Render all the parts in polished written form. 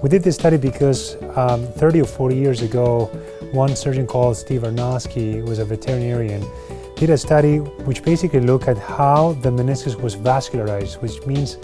We did this study because 30 or 40 years ago, one surgeon called Steve Arthroscopy, who was a veterinarian, did a study which basically looked at how the meniscus was vascularized, which means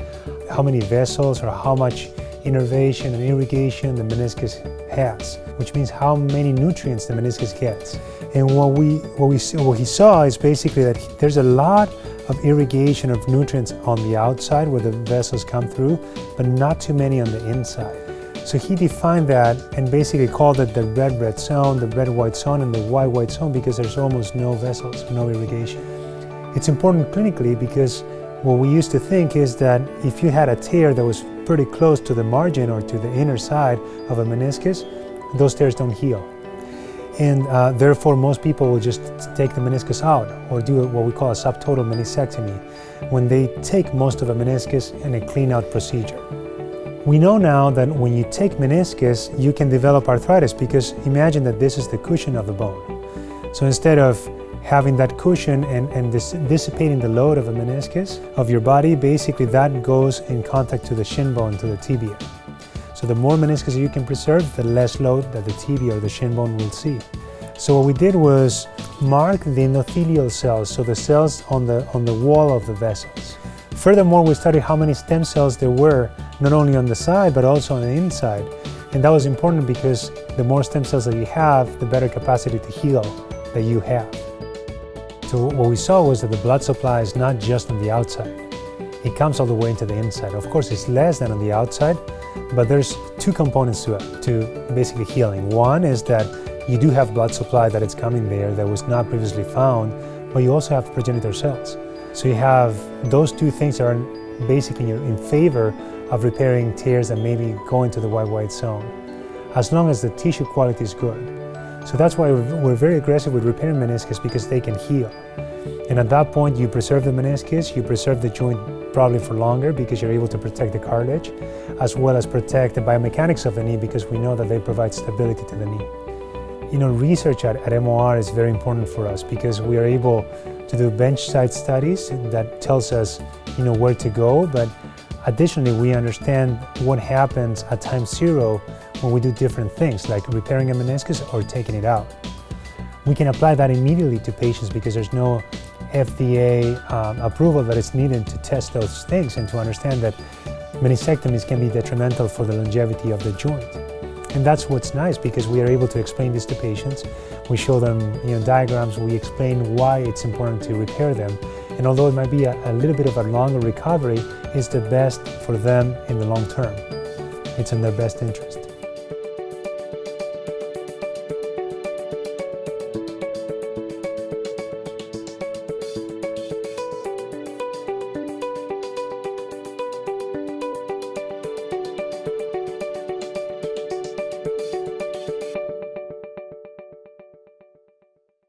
how many vessels or how much innervation and irrigation the meniscus has, which means how many nutrients the meniscus gets. And what he saw is basically that there's a lot of irrigation of nutrients on the outside where the vessels come through, but not too many on the inside. So he defined that and basically called it the red-red zone, the red-white zone, and the white-white zone because there's almost no vessels, no irrigation. It's important clinically because what we used to think is that if you had a tear that was pretty close to the margin or to the inner side of a meniscus, those tears don't heal. And therefore, most people will just take the meniscus out or do what we call a subtotal meniscectomy, when they take most of a meniscus in a clean-out procedure. We know now that when you take meniscus, you can develop arthritis because imagine that this is the cushion of the bone. So instead of having that cushion and dissipating the load of a meniscus of your body, basically that goes in contact to the shin bone, to the tibia. So the more meniscus you can preserve, the less load that the tibia or the shin bone will see. So what we did was mark the endothelial cells, so the cells on the wall of the vessels. Furthermore, we studied how many stem cells there were, not only on the side, but also on the inside. And that was important because the more stem cells that you have, the better capacity to heal that you have. So what we saw was that the blood supply is not just on the outside. It comes all the way into the inside. Of course, it's less than on the outside, but there's two components to it, to basically healing. One is that you do have blood supply that is coming there that was not previously found, but you also have progenitor cells. So you have those two things that are basically in favor of repairing tears that maybe go into the white zone, as long as the tissue quality is good. So that's why we're very aggressive with repairing meniscus, because they can heal. And at that point, you preserve the meniscus, you preserve the joint probably for longer because you're able to protect the cartilage, as well as protect the biomechanics of the knee because we know that they provide stability to the knee. You know, research at MOR is very important for us because we are able to do bench-side studies that tells us, you know, where to go, but additionally, we understand what happens at time zero when we do different things, like repairing a meniscus or taking it out. We can apply that immediately to patients because there's no FDA approval that is needed to test those things and to understand that meniscectomies can be detrimental for the longevity of the joint. And that's what's nice because we are able to explain this to patients. We show them, you know, diagrams, we explain why it's important to repair them. And although it might be a little bit of a longer recovery, it's the best for them in the long term. It's in their best interest.